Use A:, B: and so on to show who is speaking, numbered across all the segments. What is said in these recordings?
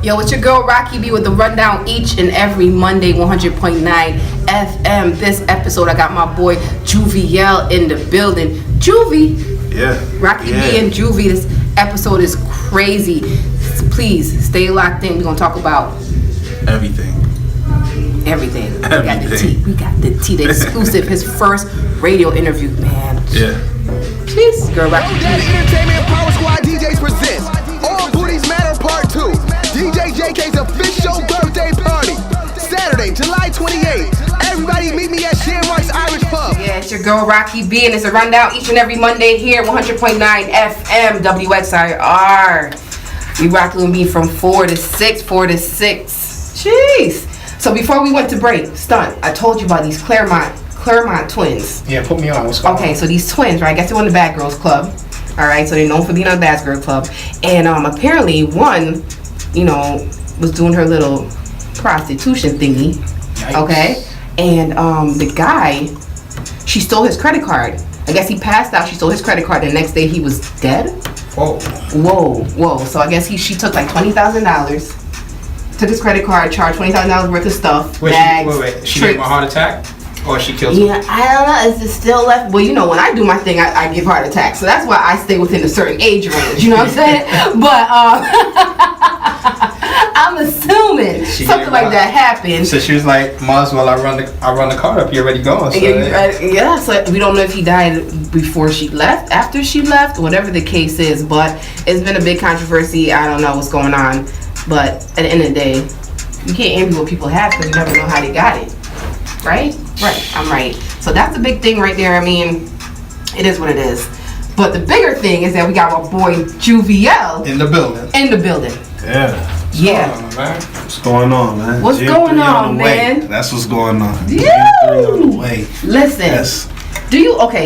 A: Yo, it's your girl Racqui B with the rundown each and every Monday, 100.9 FM. This episode, I got my boy JUVEYEL in the building. Juvie.
B: Yeah.
A: Racqui B and Juvie. This episode is crazy. Please stay locked in. We're gonna talk about
B: everything.
A: Everything. We got the tea. We got the tea. The exclusive. His first radio interview, man.
B: Yeah.
A: Jeez, girl, Racqui B.
C: Entertainment Power Squad DJs presents All Booties Matter Part 2. DJ JK's official birthday party. Saturday, July 28th. Everybody meet me at Shamrock's Irish Pub.
A: Yeah, it's your girl Racqui B, and it's a rundown each and every Monday here, 100.9 FM, WXIR. We rocking with me from 4 to 6. Jeez. So before we went to break, Stunt, I told you about these Claremont twins.
D: Yeah, put me on. What's going on?
A: Okay, so these twins, right? I guess they won the Bad Girls Club. All right, so they're known for being on the Bad Girls Club. And apparently one, was doing her little prostitution thingy.
D: Yikes.
A: Okay? And the guy, she stole his credit card. I guess he passed out, she stole his credit card. The next day he was dead.
D: Whoa.
A: So I guess she took like $20,000. Took his credit card, charged $20,000 worth of stuff. Bags,
D: She gave him a heart attack? Or she killed him?
A: Yeah, I don't know. Is it still left? Well, when I do my thing, I give heart attacks. So that's why I stay within a certain age range. You know what I'm saying? But I'm assuming something like that happened.
D: So she was like, might as well I run the car up. You're already going. So
A: yeah, so we don't know if he died before she left, after she left, whatever the case is. But it's been a big controversy. I don't know what's going on. But at the end of the day, you can't envy what people have because you never know how they got it. Right? Right. I'm right. So that's a big thing right there. I mean, it is what it is. But the bigger thing is that we got our boy JUVEYEL
D: in the building.
B: Yeah. What's going on, man?
A: What's going on, man?
B: That's what's going on.
A: Yeah.
B: On the way.
A: Listen.
B: Yes.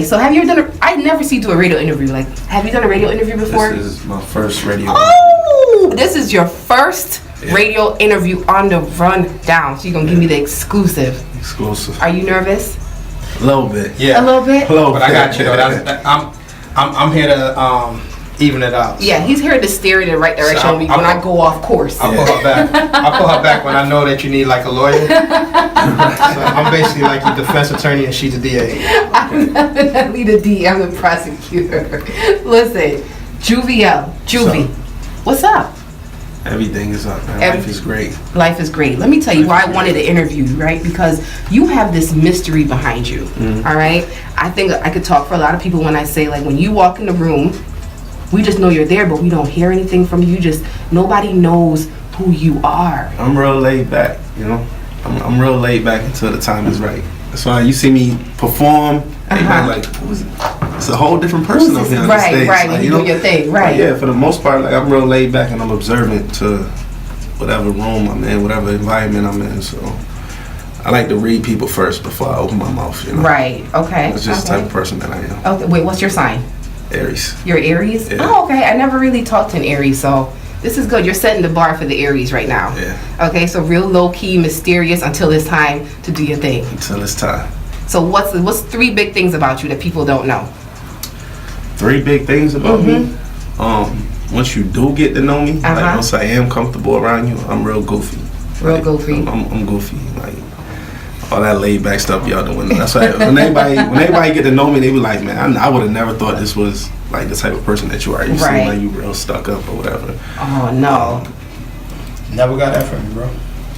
A: So have you ever done I never see you do a radio interview. Like, have you done a radio interview before?
B: This is my first radio.
A: Oh, this is your first radio interview on the rundown. So you're going to give me the exclusive. Are you nervous?
B: A little bit.
D: Yeah.
A: A little bit?
D: But I got you, though. I'm here to even it out.
A: Yeah, he's here to steer in the right direction when I go off course.
D: I'll pull her back. I'll pull her back when I know that you need like a lawyer. So I'm basically like your defense attorney and she's the DA.
A: I'm definitely the DA. I'm the prosecutor. Listen, JUVEYEL, Juvie, what's up?
B: Everything is up, man. Life is great.
A: Life is great. Let me tell you why I wanted to interview you, right? Because you have this mystery behind you, all right? I think I could talk for a lot of people when I say, like, when you walk in the room, we just know you're there, but we don't hear anything from you. Nobody knows who you are.
B: I'm real laid back, I'm real laid back until the time is right. That's why you see me perform, like, it's a whole different person up here on the stage.
A: Right,
B: like,
A: you do your thing, right.
B: Yeah, for the most part, like, I'm real laid back and I'm observant to whatever room I'm in, whatever environment I'm in, so I like to read people first before I open my mouth,
A: Right, okay.
B: That's just the type of person that I am.
A: Okay, wait, what's your sign?
B: Aries.
A: You're Aries?
B: Yeah.
A: Oh, okay. I never really talked to an Aries, so this is good. You're setting the bar for the Aries right now.
B: Yeah.
A: Okay, so real low-key, mysterious until it's time to do your thing.
B: Until it's time.
A: So what's 3 big things about you that people don't know?
B: 3 big things about me? Once you do get to know me, like once I am comfortable around you, I'm real goofy.
A: Real goofy?
B: I'm goofy. Like, all that laid back stuff y'all doing. That's why when everybody get to know me, they be like, man, I would have never thought this was like the type of person that you are. You seem like you real stuck up or whatever.
A: Oh no.
D: Never got that from you, bro.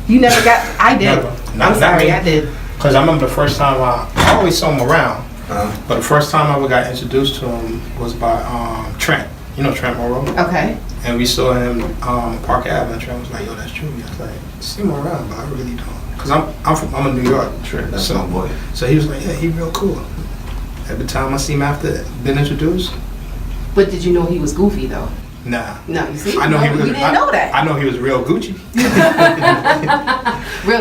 A: You never got? I did.
D: I'm
A: sorry, I did.
D: Because I remember the first time I always saw him around, but the first time I ever got introduced to him was by Trent. You know Trent Moreau?
A: Okay.
D: And we saw him Park Avenue, and Trent was like, yo, that's Juvie. I was like, I see him around, but I really don't. Because I'm a New York Trent.
B: That's my boy.
D: So he was like, yeah, he real cool. Every time I see him after being introduced.
A: But did you know he was goofy though?
D: Nah.
A: No, you see?
D: I know he was.
A: You didn't know that.
D: I know he was real Gucci.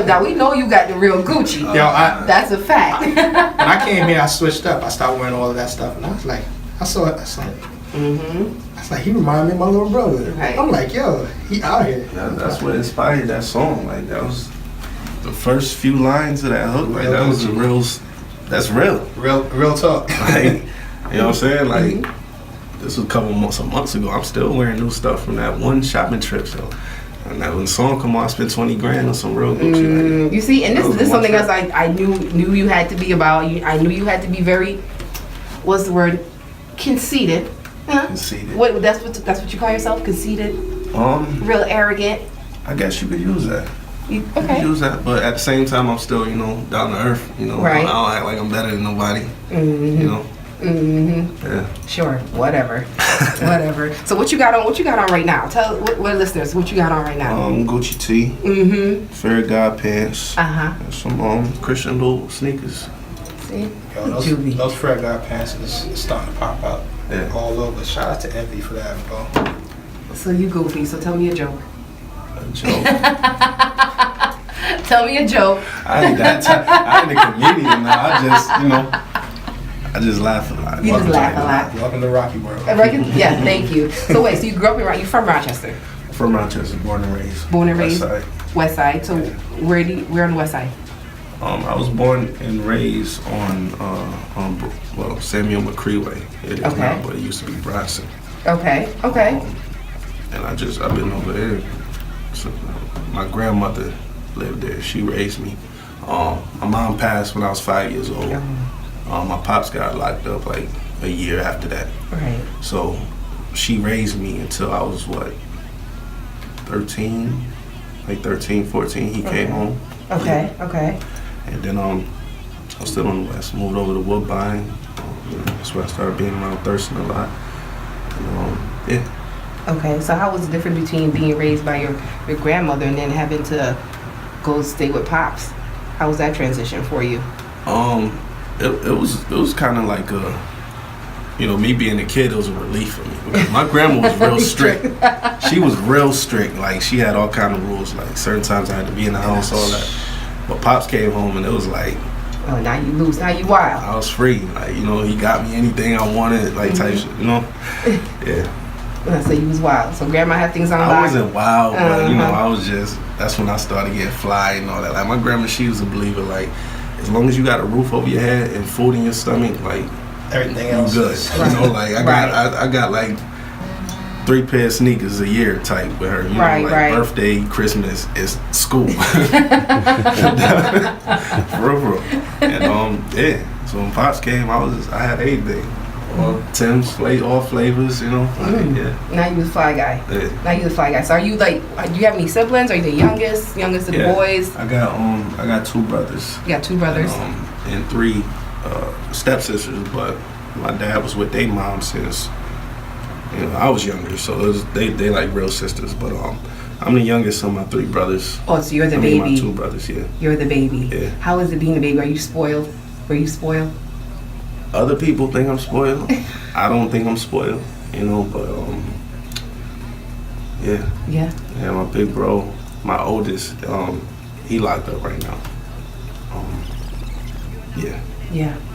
A: Now we know you got the real Gucci. That's a fact.
D: When I came here, I switched up. I started wearing all of that stuff, and I was like, I saw it. I was like, he reminded me of my little brother.
A: Right.
D: I'm like, yo, he out here.
B: That's what inspired that song. Like, that was the first few lines of that hook. Like, that was the real. That's real.
D: Real talk.
B: Like, you know what I'm saying? Like, this was a couple months ago. I'm still wearing new stuff from that one shopping trip. So, I And that when the song come on, I spent 20 grand on some real Gucci.
A: You see, and this is something else I knew you had to be about. I knew you had to be very, what's the word, conceited. Huh?
B: Conceited.
A: What? That's what you call yourself, conceited.
B: Real
A: arrogant.
B: I guess you could use that.
A: Okay.
B: You could use that, but at the same time, I'm still, down to earth.
A: Right.
B: I don't act like I'm better than nobody. Yeah.
A: Sure. Whatever. Whatever. So what you got on? What you got on right now? Tell what listeners what you got on right now.
B: Gucci tee. Fairy God pants. And some Christian little sneakers.
A: See.
D: Yo, those Fred God pants is starting to pop up all over. Shout out to Envy for that, bro.
A: So you goofy. So tell me a joke.
B: A joke.
A: Tell me a joke.
B: I ain't a comedian now. I just laugh a lot.
A: You just laugh a lot.
D: Welcome to Racqui world.
A: Yeah, thank you. So wait, so you grew up you from Rochester?
B: From Rochester, born and raised.
A: Born and raised.
B: West Side.
A: West Side. So where on the West Side?
B: I was born and raised on Samuel McCree Way. It is now, but it used to be Bryson.
A: Okay.
B: And I've been over there. So, my grandmother lived there. She raised me. My mom passed when I was 5 years old. My pops got locked up like a year after that.
A: Right.
B: So she raised me until I was 13, 14. He came home.
A: Okay.
B: And then I was still on the West. Moved over to Woodbine. That's where I started being around Thurston a lot. And,
A: Okay, so how was it different between being raised by your grandmother and then having to go stay with Pops? How was that transition for you?
B: It was kind of like me being a kid, it was a relief for me because my grandma was real strict. She was real strict. Like she had all kind of rules. Like certain times I had to be in the house, all that. But Pops came home and it was like,
A: oh, now you loose, now you wild.
B: I was free. Like he got me anything I wanted, like type shit. Yeah.
A: So you was wild. So grandma had things on lock.
B: I wasn't wild, but I was just. That's when I started getting fly and all that. Like my grandma, she was a believer. Like as long as you got a roof over your head and food in your stomach, like
D: everything else,
B: good. Like I got like 3 pair of sneakers a year type with her. Birthday, Christmas, is school. For real. And so when Pops came, I had everything. All Tim's, all flavors,
A: Now you the fly guy.
B: Yeah.
A: Now you the fly guy. So are you do you have any siblings? Are you the youngest of the boys?
B: I got 2 brothers.
A: You got 2 brothers?
B: And 3 stepsisters, but my dad was with their mom since I was younger, so they like real sisters. But I'm the youngest of my 3 brothers.
A: Oh, so you're the baby.
B: My 2 brothers, yeah.
A: You're the baby.
B: Yeah.
A: How is it being the baby? Are you spoiled? Were you spoiled?
B: Other people think I'm spoiled. I don't think I'm spoiled, but yeah, my big bro, my oldest, he locked up right now.
A: Yeah.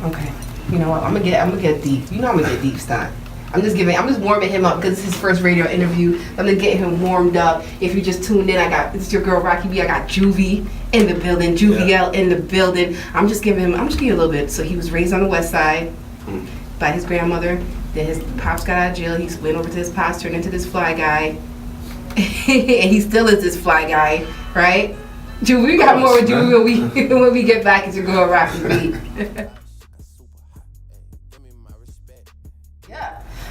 A: Okay. You know what? I'm gonna get deep. I'm gonna get deep, Stein. I'm just warming him up because it's his first radio interview. I'm gonna get him warmed up. If you just tuned in, it's your girl Racqui B. I got Juvie in the building, JUVEYEL in the building. I'm just giving you a little bit. So he was raised on the West Side by his grandmother. Then his pops got out of jail. He went over to his pops, turned into this fly guy, and he still is this fly guy, right? Juvie, we got more with Juvie when we get back. It's your girl Racqui B.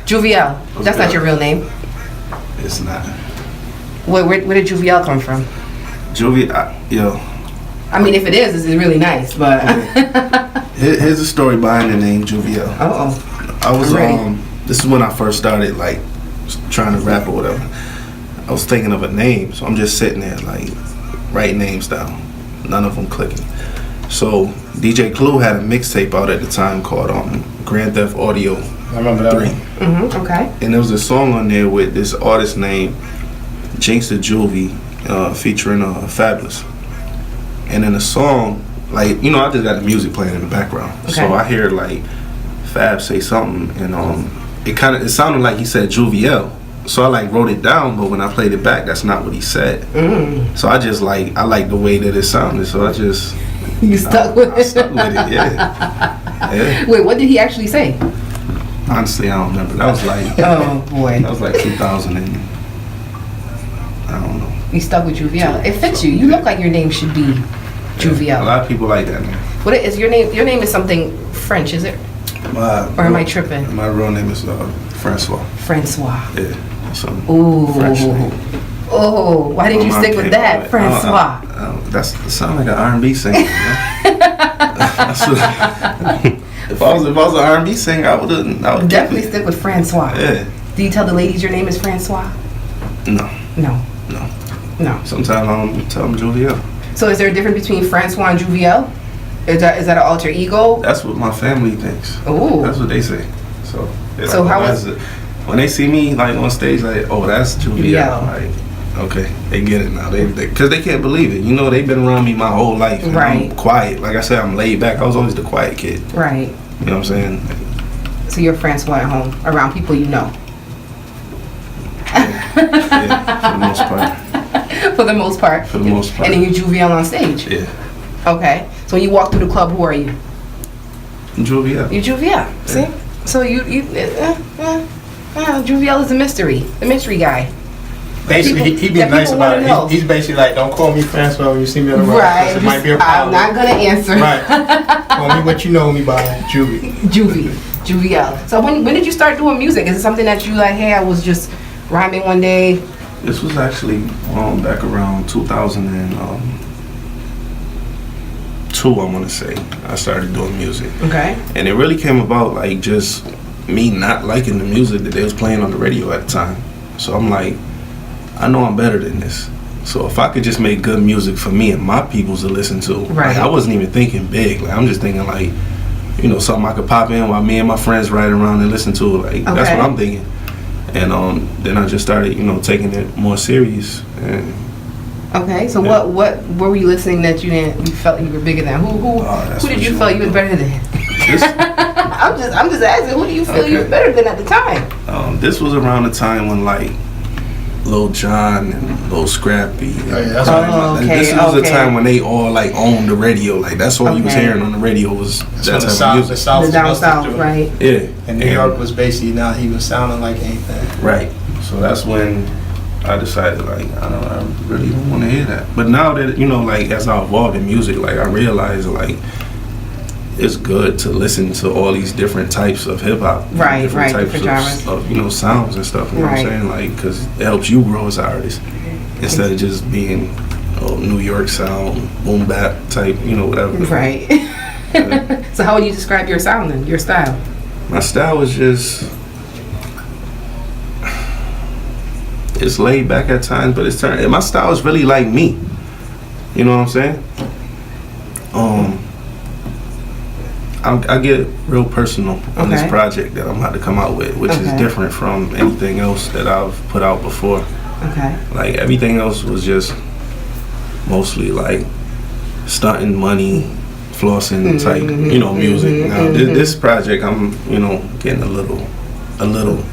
A: JUVEYEL. That's not your real name.
B: It's not.
A: Where did JUVEYEL come from?
B: I
A: mean, if it is, it's really nice, but.
B: Here's the story behind the name JUVEYEL. I was this is when I first started like trying to rap or whatever. I was thinking of a name, so I'm just sitting there like writing names down. None of them clicking. So DJ Clue had a mixtape out at the time called Grand Theft Audio.
D: I remember that
B: 3.
A: Okay.
B: And there was a song on there with this artist named Jinxta Juvie featuring Fabulous. And in the song, I just got the music playing in the background. Okay. So I hear like Fab say something, and it sounded like he said JUVEYEL. So I wrote it down, but when I played it back, that's not what he said. So I just I like the way that it sounded. So I just
A: you stuck with it.
B: I stuck with it, yeah.
A: Wait, what did he actually say?
B: Honestly, I don't remember. That was
A: oh boy.
B: That was like 2000 and I don't know.
A: You stuck with JUVEYEL. It fits you. You look like your name should be JUVEYEL.
B: A lot of people like that name.
A: What is your name? Your name is something French, is it? Or am I tripping?
B: My real name is Francois.
A: Francois.
B: Yeah. So
A: Ooh.
B: French name.
A: Oh, why did you stick with that, Francois?
B: That sound like an R&B singer. You know? if I was an R&B singer, I would
A: Definitely stick with Francois.
B: Yeah.
A: Do you tell the ladies your name is Francois?
B: No.
A: No.
B: Sometimes I don't tell them JUVEYEL.
A: So is there a difference between Francois and JUVEYEL? Is that an alter ego?
B: That's what my family thinks.
A: Ooh.
B: That's what they say. So
A: how was
B: it? When they see me like on stage, like, oh, that's JUVEYEL. Like, okay, they get it now. Because they can't believe it. You know, they've been around me my whole life. And
A: right.
B: I'm quiet. Like I said, I'm laid back. I was always the quiet kid.
A: Right.
B: You know what I'm saying?
A: So you're Francois at home, around people you know.
B: Yeah, for the most part.
A: For the most part.
B: For the most part.
A: And then you're JUVEYEL on stage.
B: Yeah.
A: Okay. So when you walk through the club, who are you?
B: JUVEYEL.
A: You're JUVEYEL. See?
B: Yeah.
A: So JUVEYEL is a mystery. The mystery guy.
D: Basically, he be nice about it. He's basically like, don't call me Francois when you see me on the road.
A: Right.
D: It might be a problem.
A: I'm not gonna answer.
D: Right. Call me what you know me by,
A: JUVEYEL. So when did you start doing music? Is it something that you like, hey, I was just rhyming one day?
B: This was actually back around 2002, I want to say. I started doing music.
A: Okay.
B: And it really came about like just me not liking the music that they was playing on the radio at the time. So I'm like, I know I'm better than this. So if I could just make good music for me and my peoples to listen to,
A: right.
B: Like, I wasn't even thinking big. Like I'm just thinking like, you know, something I could pop in while me and my friends ride around and listen to it. Like that's what I'm thinking. And then I just started, you know, taking it more serious. And
A: okay, so what were you listening that you felt you were bigger than? Who did you feel you were better than? I'm just asking, who do you feel you were better than at the time?
B: This was around the time when like Lil Jon and Lil Scrappy.
D: That's
B: this was the time when they all like owned the radio. Like that's all you was hearing on the radio was that type of music.
D: The
A: down south, right?
B: Yeah.
D: And New York was basically he was sounding like anything.
B: Right. So that's when I decided like I really don't want to hear that. But now that you know, like as I evolved in music, like I realized like it's good to listen to all these different types of hip hop, different types of you know sounds and stuff. You know what I'm saying? Like because it helps you grow as an artist instead of just being New York sound, boom bap type, you know, whatever.
A: Right. So how would you describe your sound then? Your style?
B: My style is just. It's laid back at times, but it's turned. My style is really like me. You know what I'm saying? I get real personal on this project that I'm about to come out with, which is different from anything else that I've put out before. Okay. Like everything else was just mostly like stunting money, flossing type, you know, music. Now this project, I'm, you know, getting a little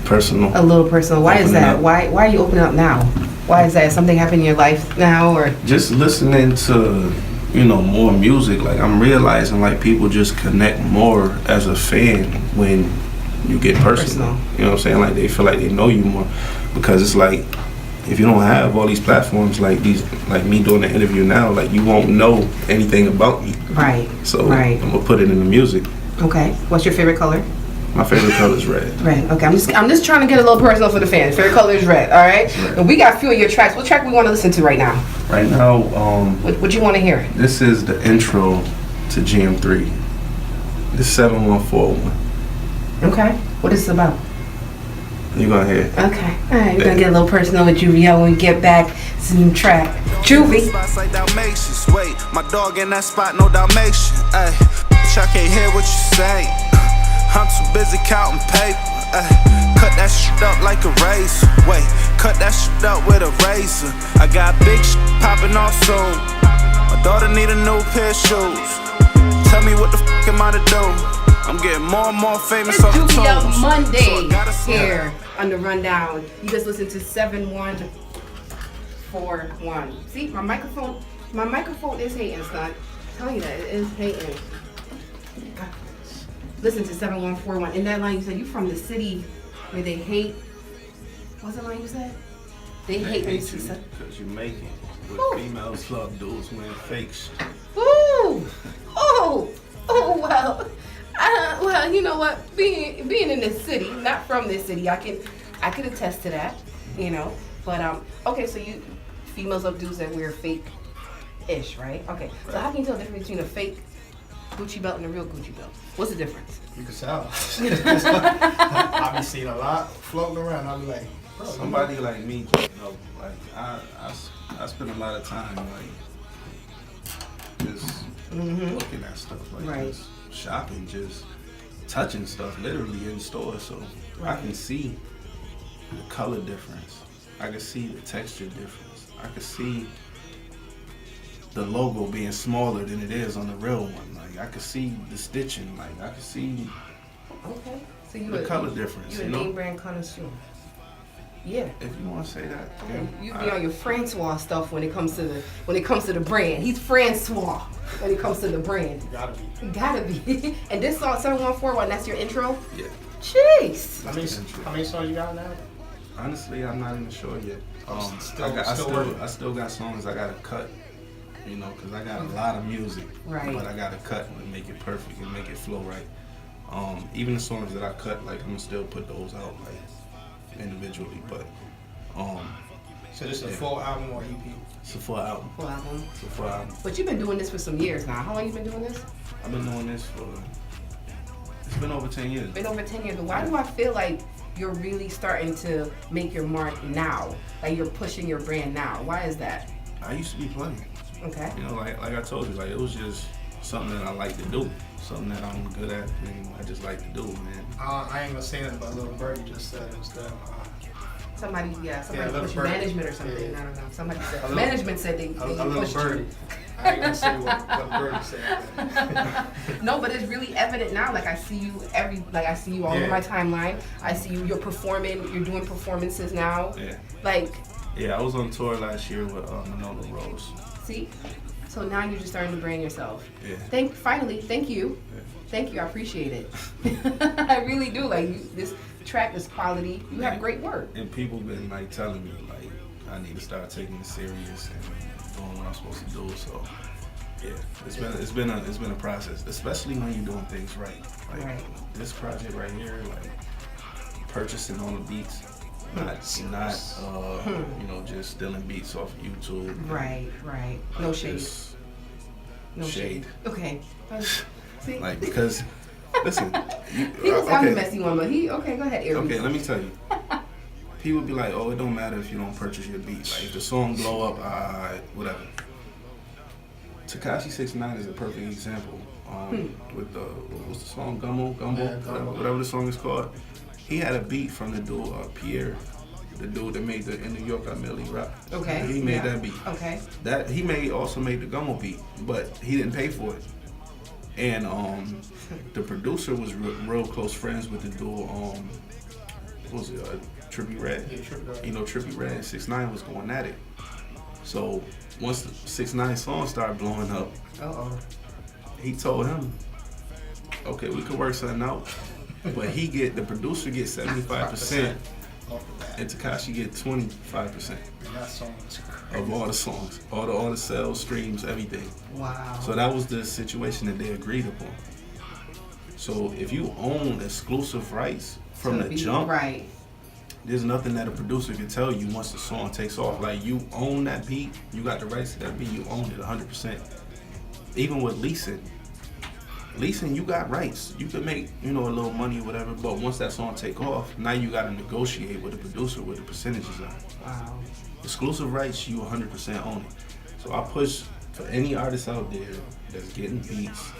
B: personal. A little personal. Why is that? Why are you opening up now? Why is that? Something happened in your life now, or just listening to, you know, more music? Like I'm realizing like people just connect more as a fan when you get personal. You know what I'm saying? Like they feel like they know you more because it's like if you don't have all these platforms like these, like me doing the interview now, like you won't know anything about me. Right. So I'm gonna put it in the music. Okay. What's your favorite color? My favorite color is red. Red. Okay. I'm just trying to get a little personal for the fans. Favorite color is red. All right. And we got a few of your tracks. What track we want to listen to right now? Right now, what you want to hear? This is the intro to GM3. This 7141. Okay. What is it about? You're gonna hear it. Okay. All right. We're gonna get a little personal with JUVEYEL when we get back. It's a new track. Juvie.
E: Wait, my dog in that spot, no Dalmatian. Ay, bitch, I can't hear what you say. I'm too busy counting paper. Cut that shit up like a razor. Wait, cut that shit up with a razor. I got big shit popping off soon. My daughter need a new pair of shoes. Tell me what the fuck am I to do? I'm getting more and more famous off the
A: JUVEYEL Monday here on the rundown. You just listened to 7141. See, my microphone is hating, son. I'm telling you that it is hating. Listen to 7141. In that line, you said you from the city where they hate. What's the line you said? They hate when you see
B: you
A: something.
B: because you make it. But
A: Ooh.
B: females love dudes wearing fake shit.
A: Ooh! Oh, well. Well, you know what? Being in this city, not from this city, I can attest to that, you know. But okay, so you females love dudes that wear fake-ish, right? Okay. So how can you tell the difference between a fake Gucci belt and a real Gucci belt? What's the difference?
D: You can tell. I be seeing a lot floating around. I be like, bro,
B: Somebody like me, you know, like I spend a lot of time like just looking at stuff, like
A: Right.
B: just shopping, just touching stuff, literally in stores, so I can see the color difference. I can see the texture difference. I can see the logo being smaller than it is on the real one. Like I can see the stitching. Like I can see
A: Okay. So you
B: the color difference.
A: You a
B: You know,
A: name brand connoisseur. Yeah.
B: if you want to say that,
A: Okay.
B: yeah,
A: You be on your Francois stuff when it comes to the brand. He's Francois when it comes to the brand.
D: you gotta be.
A: Gotta be. And this song 714, that's your intro?
B: yeah.
A: Jeez.
D: How many songs you got now?
B: Honestly, I'm not even sure yet.
D: Still
B: I still got songs I gotta cut. You know, cause I got a lot of music,
A: Right.
B: but I gotta cut and make it perfect and make it flow right. Even the songs that I cut, like I'm gonna still put those out like individually, but
D: So this is a
B: Yeah.
D: full album or EP?
B: it's a full album.
A: Full album.
B: It's a full album.
A: But you've been doing this for some years now. How long you been doing this?
B: I've been doing this for. It's been over 10 years.
A: Been over 10 years. But why do I feel like you're really starting to make your mark now? Like you're pushing your brand now. Why is that?
B: I used to be playing.
A: Okay.
B: You know, like I told you, like it was just something that I like to do, something that I'm good at, and I just like to do, man.
D: I ain't gonna say nothing, but Little Birdie just said it was them.
A: Somebody
D: Little
A: pushed
D: Birdie.
A: management or something.
D: Yeah.
A: I don't know. Somebody said
D: Little-
A: management said they
D: A Little
A: pushed
D: Birdie.
A: you.
D: I ain't gonna say what Birdie said.
A: No, but it's really evident now. Like I see you I see you all over
D: Yeah.
A: my timeline. I see you're performing. You're doing performances now.
B: Yeah.
A: Like,
B: Yeah, I was on tour last year with Manolo Rose.
A: see. So now you're just starting to brand yourself.
B: Yeah.
A: Finally, thank you.
B: Yeah.
A: Thank you. I appreciate it. I really do. Like this track is quality. You have great work.
B: And people been like telling me like I need to start taking it serious and doing what I'm supposed to do. So yeah, it's been a process, especially when you're doing things right. Like
A: Right.
B: this project right here, like purchasing all the beats, not you know, just stealing beats off of YouTube.
A: Right. No shade.
B: Just
A: No shade. Okay. See.
B: like because listen,
A: he was I'm the messy one, but he okay. Go ahead, Aries.
B: Okay, let me tell you. People be like, "Oh, it don't matter if you don't purchase your beat. Like, if the song blow up, whatever." Tekashi 6ix9ine is a perfect example. With the what's the song Gumbo,
D: Yeah, Gumbo.
B: whatever the song is called. He had a beat from the dude Pierre, the dude that made the In New York I Merely Rap.
A: Okay.
B: He made
A: yeah.
B: that beat.
A: Okay.
B: That he also made the Gumbo beat, but he didn't pay for it. And the producer was real close friends with the dude. What was it? Trippie Redd.
D: Yeah, Trippie Redd.
B: You know, Trippie Redd and 6ix9ine was going at it. So once the 6ix9ine song started blowing up, he told him, "Okay, we could work something out." But the producer gets 75%,
D: Off the bat.
B: and Tekashi get 25%
D: And that song is crazy.
B: of all the songs, all the sales, streams, everything.
A: Wow.
B: So that was the situation that they agreed upon. So if you own exclusive rights from the jump,
A: Right.
B: there's nothing that a producer can tell you once the song takes off. Like, you own that beat, you got the rights to that beat, you own it 100%. Even with leasing, you got rights. You can make, a little money or whatever, but once that song take off, now you got to negotiate with the producer what the percentages are.
A: Wow.
B: Exclusive rights, you 100% own it. So I push for any artist out there that's getting beats.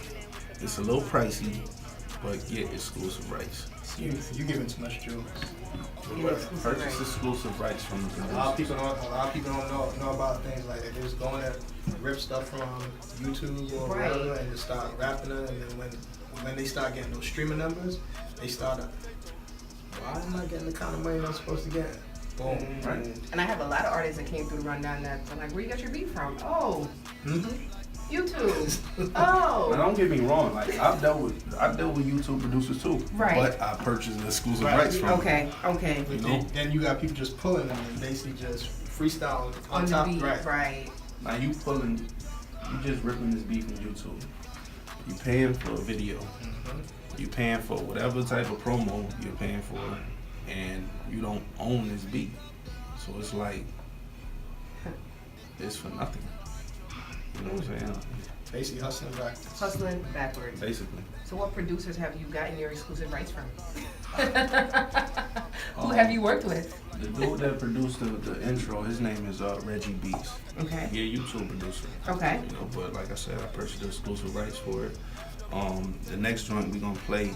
B: It's a little pricey, but get exclusive rights.
D: You giving too much juice.
B: Purchase exclusive rights from the
D: A lot of
B: producers.
D: people don't know about things like that. They just go in there, rip stuff from YouTube or
A: Right.
D: whatever, and just start rapping it. And then when they start getting those streaming numbers, they start. Why am I getting the kind of money I'm supposed to get? Boom.
B: Right.
A: And I have a lot of artists that came through the rundown that I'm like, where you got your beat from? Oh,
D: Mm-hmm.
A: YouTube.
B: But
A: Oh.
B: don't get me wrong, like I've dealt with YouTube producers too.
A: Right.
B: But I purchased the exclusive
D: Right.
B: rights from them.
A: Okay.
D: But
B: You know?
D: then you got people just pulling them and basically just freestyling on
A: On the
D: top.
A: beat. Right.
B: Now you just ripping this beat from YouTube. You paying for a video. You paying for whatever type of promo you're paying for, and you don't own this beat. So it's like it's for nothing. You know what I'm saying?
D: Basically hustling back.
A: Hustling backwards.
B: Basically.
A: So what producers have you gotten your exclusive rights from? Who have you worked with?
B: The dude that produced the intro, his name is Reggie Beats.
A: Okay.
B: He a YouTube producer.
A: Okay.
B: You know, but like I said, I purchased the exclusive rights for it. The next joint we gonna play,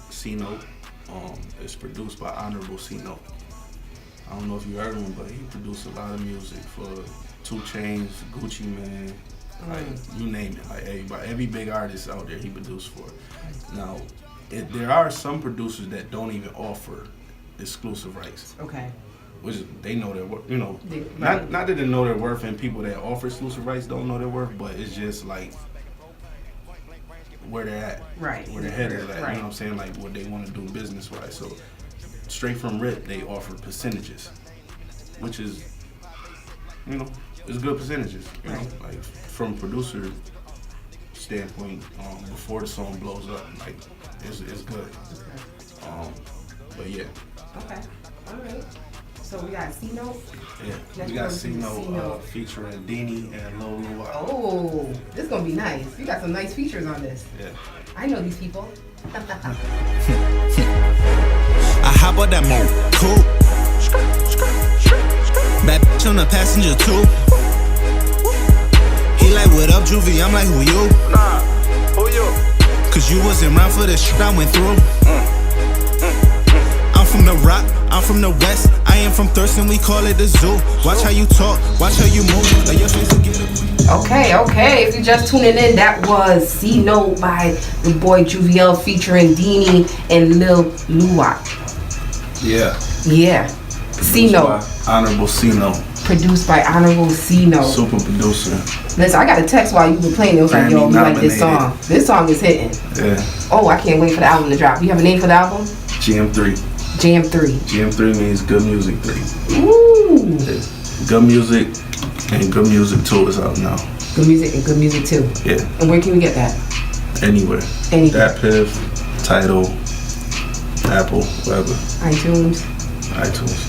B: C-Note. It's produced by Honorable C-Note. I don't know if you heard him, but he produced a lot of music for 2 Chainz, Gucci Mane, like you name it. Like every big artist out there, he produced for. Now, there are some producers that don't even offer exclusive rights.
A: Okay.
B: Which they know their worth, you know.
A: Right.
B: Not that they know their worth, and people that offer exclusive rights don't know their worth, but it's just like where they're at,
A: Right.
B: where their head is at.
A: Right.
B: You know what I'm saying? Like what they want to do business wise. So straight from rip, they offer percentages, which is, you know, it's good percentages. You know, like from producer standpoint, before the song blows up, like it's good. But yeah.
A: Okay. All right. So we got C-Note.
B: Yeah,
A: Let's
B: we got
A: go to
B: C-Note
A: C-Note.
B: featuring Deanie and Lil Racqui.
A: Oh, this is gonna be nice. You got some nice features on this.
B: Yeah.
A: I know these people.
E: I hop on that move, cool. Bad bitch on the passenger too. He like, what up, Juvie? I'm like, who you?
F: Nah, who you?
E: Cause you wasn't around for the shit I went through. I'm from the rock, I'm from the west. I am from Thurston, we call it the zoo. Watch how you talk, watch how you move. Like your face will get it.
A: Okay. If you're just tuning in, that was C-Note by the boy JUVEYEL featuring Deanie and Lil Luwak.
B: Yeah.
A: Yeah. C-Note.
B: Honorable C-Note.
A: Produced by Honorable C-Note.
B: Super producer.
A: Listen, I got a text while you were playing. It was like, yo, we like this song. This song is hitting.
B: Yeah.
A: Oh, I can't wait for the album to drop. You have a name for the album?
B: GM3.
A: Jam 3.
B: GM3 means Good Music 3.
A: Ooh.
B: Yeah. Good Music and Good Music 2 is out now.
A: Good music and good music too.
B: Yeah.
A: And where can we get that?
B: Anywhere. That Piff, Tidal, Apple, whatever.
A: iTunes.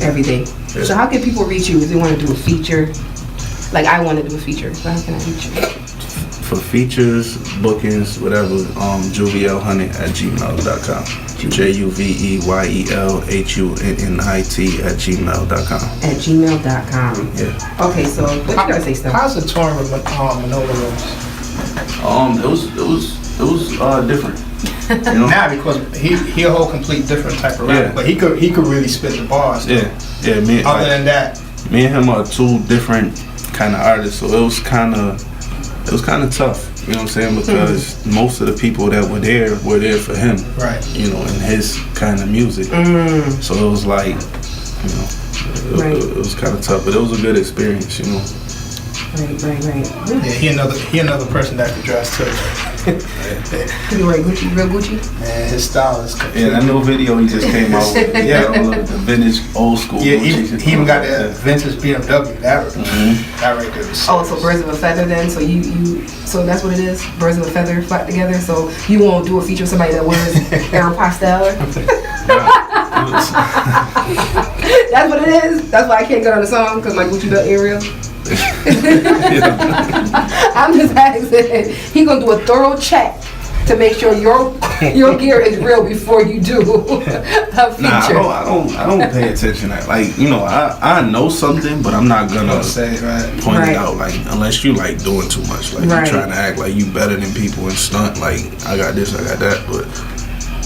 A: Everything.
B: Yeah.
A: So how can people reach you if they want to do a feature? Like I want to do a feature. So how can I reach you?
B: For features, bookings, whatever, JUVEYELHunit@gmail.com. JUVEYELHUNNIT@gmail.com.
A: At gmail.com.
B: Yeah.
A: Okay, so what you gotta say, stuff?
D: How's the touring with Manolo Rose?
B: It was different. You know?
D: Now because he a whole complete different type of rapper,
B: Yeah.
D: but he could really spit the bars.
B: Yeah.
D: Other than that,
B: me and him are 2 different kind of artists, so it was kind of tough. You know what I'm saying? Because most of the people that were there for him.
D: right?
B: You know, in his kind of music. So it was like, you know, it was kind of tough, but it was a good experience. You know.
A: Right.
D: Yeah, he another person that could dress too.
A: Can you wear Gucci, real Gucci?
D: Man, his style is complete.
B: Yeah, that new video he just came out with. Yeah, the vintage, old school.
D: Yeah,
B: Gucci.
D: he even got the vintage BMW. That right there was
A: Oh, so birds of a feather then? So so that's what it is? Birds of a feather flock together? So you won't do a feature with somebody that wears Aeropostale? That's what it is? That's why I can't get on the song, because my Gucci belt ain't real? I'm just asking. He gonna do a thorough check to make sure your gear is real before you do a feature.
B: Nah, I don't pay attention to that. Like, you know, I know something, but I'm not gonna
D: say
B: point
A: Right.
B: it out. Like, unless you like doing too much. Like,
A: Right.
B: you trying to act like you better than people and stunt. Like, I got this, I got that, but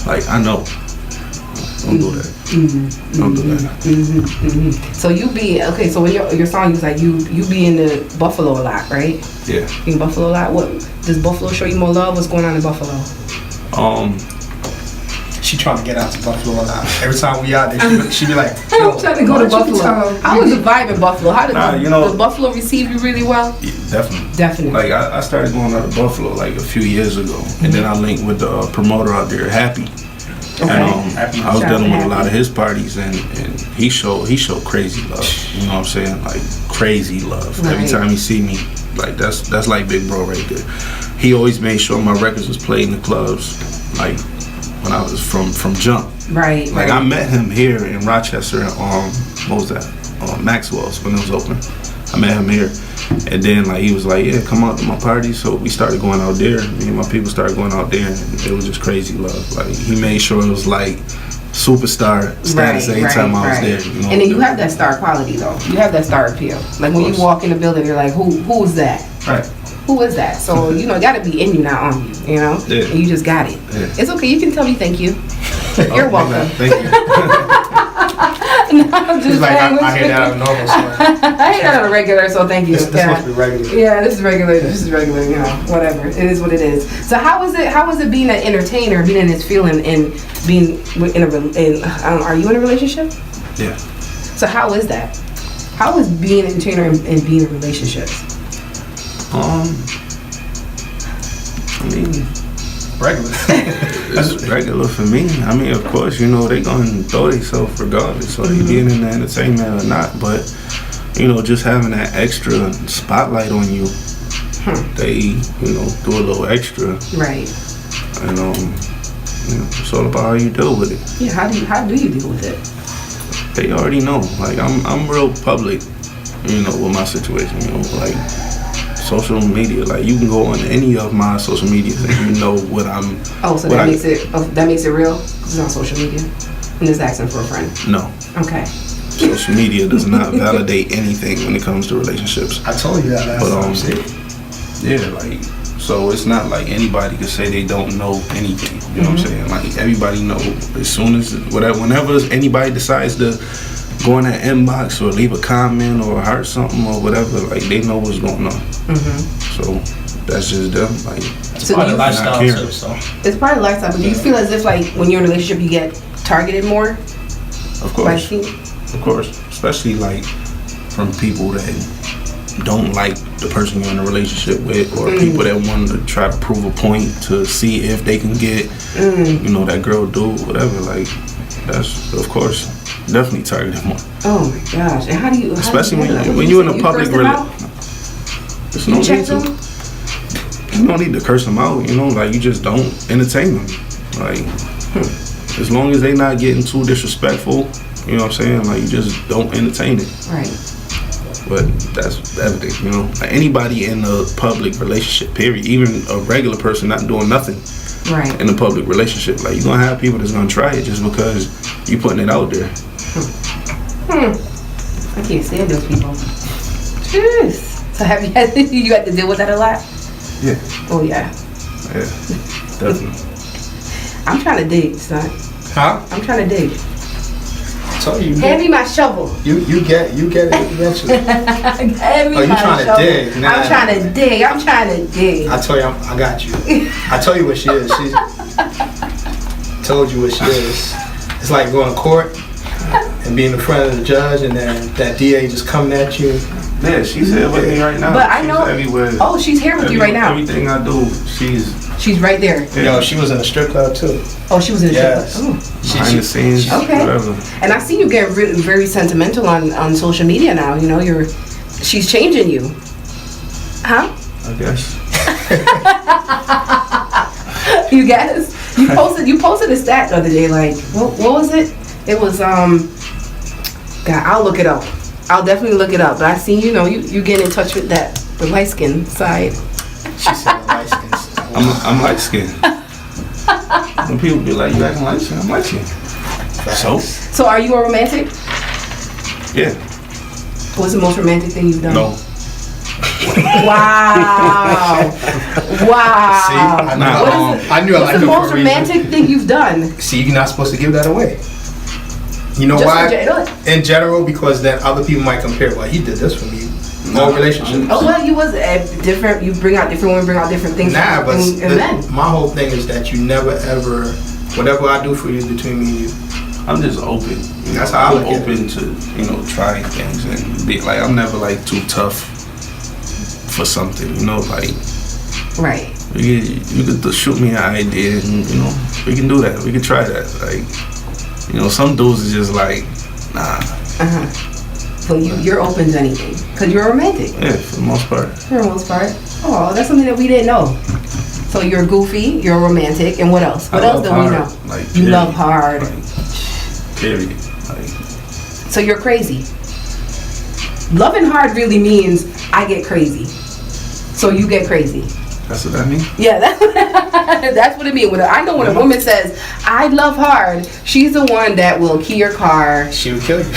B: like I know. Don't do that. Don't do that.
A: So you be so when your song is like you be in the Buffalo a lot, right?
B: Yeah.
A: You in Buffalo a lot. What does Buffalo show you more love? What's going on in Buffalo?
D: She trying to get out to Buffalo a lot. Every time we out there, she be like,
A: I'm trying to go to Buffalo. How was the vibe in Buffalo? How did did Buffalo receive you really well?
B: Yeah, definitely.
A: Definitely.
B: Like I started going out to Buffalo like a few years ago, and then I linked with the promoter out there, Happy.
A: Okay.
B: And I was dealing with a lot of his parties, and he showed crazy love. You know what I'm saying? Like crazy love.
A: Right.
B: Every time he see me, like that's like big bro right there. He always made sure my records was played in the clubs, like when I was from jump.
A: Right.
B: Like I met him here in Rochester. What was that? Maxwell's when it was open. I met him here, and then like he was like, yeah, come out to my party. So we started going out there. Me and my people started going out there, and it was just crazy love. Like he made sure it was like superstar status every time I was there. You know?
A: And then you have that star quality though. You have that star appeal. Like when you walk in the building, you're like, who is that?
B: Right.
A: Who is that? So it got to be in you, not on you. You know.
B: Yeah.
A: And you just got it.
B: Yeah.
A: It's okay. You can tell me thank you. You're welcome.
B: Thank you.
A: No, I'm just
D: like,
A: saying,
D: I hear that on normal. So
A: I hear that on a regular, so thank you.
D: this must be regular.
A: Yeah, this is regular. This is regular. You know, whatever. It is what it is. So how was it? How was it being an entertainer, being in this field, and being are you in a relationship?
B: Yeah.
A: So how is that? How is being an entertainer and being in a relationship?
B: I mean,
D: Regular.
B: it's regular for me. I mean, of course, they gonna throw themselves regardless, so you being in the entertainment or not. But just having that extra spotlight on you, they do a little extra,
A: Right.
B: and it's all about how you deal with it.
A: Yeah. How do you deal with it?
B: They already know. Like I'm real public, with my situation. Like social media. Like you can go on any of my social medias and you know what I'm.
A: Oh, so that makes it real. It's on social media. I'm just asking for a friend.
B: No.
A: Okay.
B: Social media does not validate anything when it comes to relationships.
D: I told you that last time.
B: Yeah, like so it's not like anybody can say they don't know anything. You know what I'm saying? Like everybody know as soon as whenever anybody decides to go in that inbox or leave a comment or heart something or whatever, like they know what's going on. So that's just them. Like
D: it's part of lifestyle too. So
A: it's part of lifestyle. But do you feel as if like when you're in a relationship you get targeted more?
B: Of course. Of course. Especially like from people that don't like the person you're in a relationship with, or people that want to try to prove a point to see if they can get that girl, dude, whatever. Like that's of course definitely targeted more.
A: Oh my gosh! And how do you?
B: Especially when you're in a public relationship. There's no need to. You don't need to curse them out. Like you just don't entertain them. Like as long as they not getting too disrespectful, you know what I'm saying? Like you just don't entertain it.
A: Right.
B: But that's everything, Like anybody in a public relationship, period, even a regular person not doing nothing,
A: right,
B: in a public relationship, like you're gonna have people that's gonna try it just because you putting it out there.
A: I can't stand those people. Jeez. So have you had to deal with that a lot?
B: Yeah.
A: Oh yeah.
B: Yeah. Definitely.
A: I'm trying to dig, son.
D: Huh?
A: I'm trying to dig.
D: I told you.
A: Hand me my shovel.
D: You get it eventually.
A: Hand me
D: you
A: my
D: trying
A: shovel.
D: to dig? Nah.
A: I'm trying to dig. I
D: told you I got you. I told you what she is. She told you what she is. It's like going to court and being in front of the judge, and then that DA just coming at you.
B: Yeah, she's here with me right now.
A: But I know.
B: Everywhere.
A: Oh, she's here with you right now.
B: Everything I do, she's
A: right there.
B: Yeah.
D: Yo, she was in a strip club too.
A: Oh, she was in a strip club. Oh.
B: Behind the scenes.
A: Okay.
B: Whatever.
A: And I see you get very sentimental on social media now. She's changing you. Huh?
B: I guess.
A: You guess? You posted a stat the other day. Like, what was it? It was God, I'll look it up. I'll definitely look it up. But I see you get in touch with the light skin side.
D: She said light skin.
B: I'm light skinned. When people be like, you acting light skinned, I'm light skinned. So
A: are you a romantic?
B: Yeah.
A: What's the most romantic thing you've done?
B: No.
A: Wow. Wow.
D: See, I knew I liked
A: What's the
D: her
A: most
D: for a
A: romantic
D: reason.
A: thing you've done?
D: See, you're not supposed to give that away. You know
A: Just
D: why?
A: in
D: general, because then other people might compare. Well, he did this for me. No relationship.
A: Oh well, you was different. You bring out different women, bring out different things.
D: Nah, but
A: in men.
D: my whole thing is that you never ever whatever I do for you is between me and you.
B: I'm just open.
D: That's how I look
B: I'm
D: at
B: open to, trying things and be like, I'm never like too tough for something, like.
A: Right.
B: You could shoot me an idea and, we can do that. We can try that. Like, some dudes is just like, nah.
A: So you're open to anything because you're romantic.
B: Yeah, for the most part.
A: For the most part. Oh, that's something that we didn't know. So you're goofy, you're romantic, and what else? What else do we know?
B: Like,
A: you love hard.
B: Like, period. Like,
A: so you're crazy. Loving hard really means I get crazy. So you get crazy.
B: That's what that means?
A: Yeah, that's what it means. When I know when a woman says, I love hard, she's the one that will key your car.
D: She would kill you.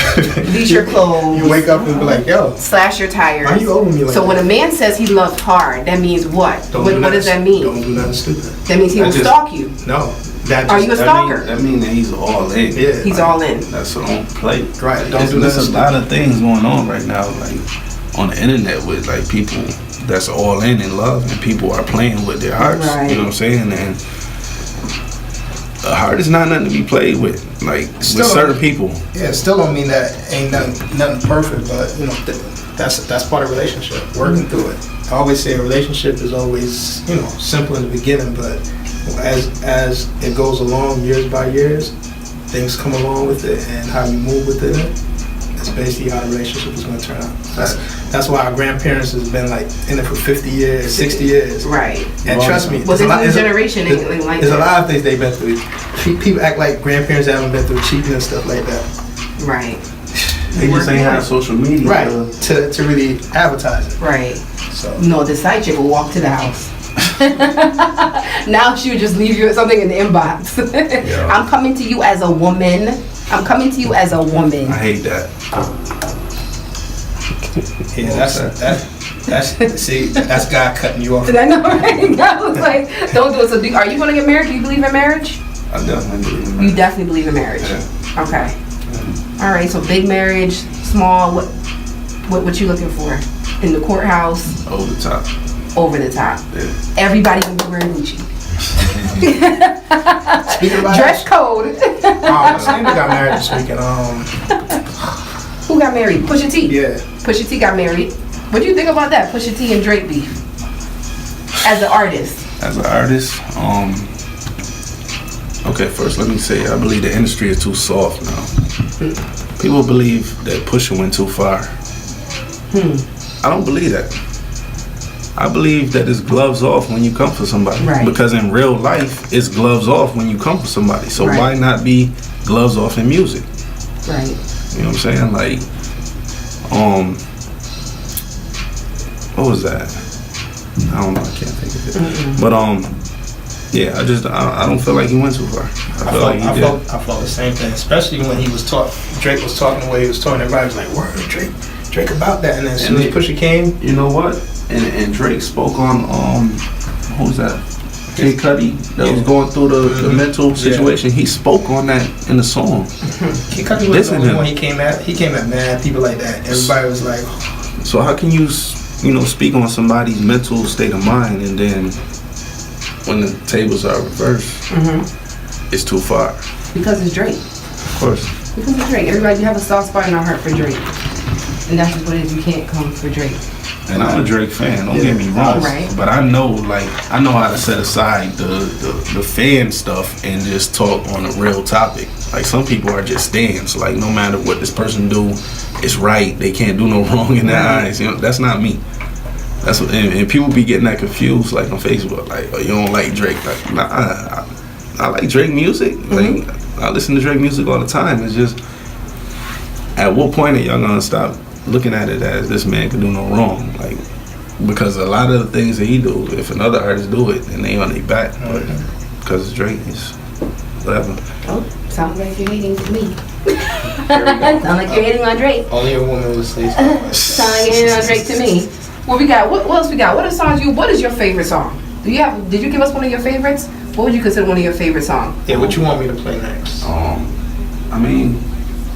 A: Bleach your clothes.
D: You wake up and be like, yo.
A: Slash your tires.
D: Why are you over me like
A: So
D: that?
A: when a man says he loves hard, that means what? What does that mean?
D: Don't do nothing stupid.
A: That means he will stalk you.
D: No.
A: Are you a stalker?
B: That means that he's all in.
D: Yeah.
A: He's all in.
B: That's on play.
D: Right.
B: There's a lot of things going on right now, like on the internet with like people that's all in love, and people are playing with their hearts.
A: Right.
B: You know what I'm saying? And a heart is not nothing to be played with, like
D: Still
B: with certain people.
D: Yeah, still don't mean that ain't nothing perfect, but that's part of a relationship. Working through it. I always say a relationship is always simple in the beginning, but as it goes along, years by years, things come along with it, and how you move within it. That's basically how the relationship is going to turn out. That's why our grandparents has been like in it for 50 years, 60 years.
A: Right.
D: And trust me,
A: Well, this new generation ain't like
D: there's
A: that.
D: a lot of things they've been through. People act like grandparents haven't been through cheating and stuff like that.
A: Right.
B: They just ain't have social media.
D: Right. To really advertise it.
A: Right.
D: So.
A: No, the side chick will walk to the house. Now she would just leave you something in the inbox.
B: Yeah.
A: I'm coming to you as a woman. I
B: hate that.
D: Yeah, that's God cutting you off.
A: I know, right? I was like, don't do it. So are you going to get married? Do you believe in marriage?
B: I definitely believe in
A: You
B: marriage.
A: definitely believe in marriage.
B: Yeah.
A: Okay. All right. So big marriage, small. What you looking for in the courthouse?
B: Over the top.
A: Over the top.
B: Yeah.
A: Everybody can be wearing Gucci.
D: Speaking about
A: Dress code.
D: my sister got married this weekend.
A: Who got married? Pusha T.
D: Yeah.
A: Pusha T got married. What do you think about that? Pusha T and Drake beef. As an artist.
B: As an artist, okay, first let me say I believe the industry is too soft now. People believe that Pusha went too far. I don't believe that. I believe that it's gloves off when you come for somebody.
A: Right.
B: Because in real life, it's gloves off when you come for somebody. So
A: Right.
B: why not be gloves off in music?
A: Right.
B: You know what I'm saying? Like, what was that? I don't know. I can't think of it. But yeah, I don't feel like he went too far. I
D: felt the same thing, especially when Drake was talking the way he was talking. Everybody was like, "Word, Drake about that." And then as soon as Pusha came,
B: you know what? And Drake spoke on who was that? Kid Cudi that was going through the mental situation. He spoke on that in the song.
D: Kid Cudi was the only one he came at mad people like that. Everybody was like,
B: so how can you speak on somebody's mental state of mind, and then when the tables are reversed, it's too far?
A: Because it's Drake.
B: Of course.
A: Because it's Drake. Everybody, you have a soft spot in our heart for Drake. And that's just what it is. You can't come for Drake.
B: And I'm a Drake fan, don't get me wrong.
A: Right.
B: But I know how to set aside the fan stuff and just talk on a real topic. Like, some people are just stands. Like, no matter what this person do, it's right. They can't do no wrong in their eyes. That's not me. That's what, and people be getting that confused, like on Facebook. Like, oh, you don't like Drake? Like, nah, I like Drake music. Like, I listen to Drake music all the time. It's just, at what point are y'all gonna stop looking at it as this man can do no wrong? Like, because a lot of the things that he do, if another artist do it, then they on their back. But because it's Drake, it's whatever.
A: Oh, sounds like you're hating to me. Sounds like you're hating on Drake.
D: only a woman would say stuff.
A: Sounds like you're hating on Drake to me. What we got? What else we got? What is your favorite song? Did you give us one of your favorites? What would you consider one of your favorite songs?
D: Yeah, what you want me to play next?
B: I mean,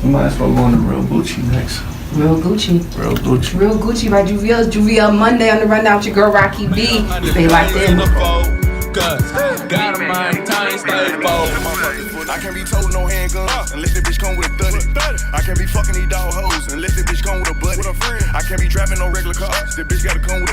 B: we might as well go on to Real Gucci next.
A: Real Gucci.
B: Real Gucci.
A: Real Gucci by JUVEYEL. JUVEYEL Monday on the rundown with your girl Racqui B. Stay locked in.
F: focus. Got a mind, time, stay focused.
G: I can't be told no handguns unless the bitch come with a 30. I can't be fucking these dog hoes unless the bitch come with a buddy. I can't be driving no regular cars. The bitch gotta come with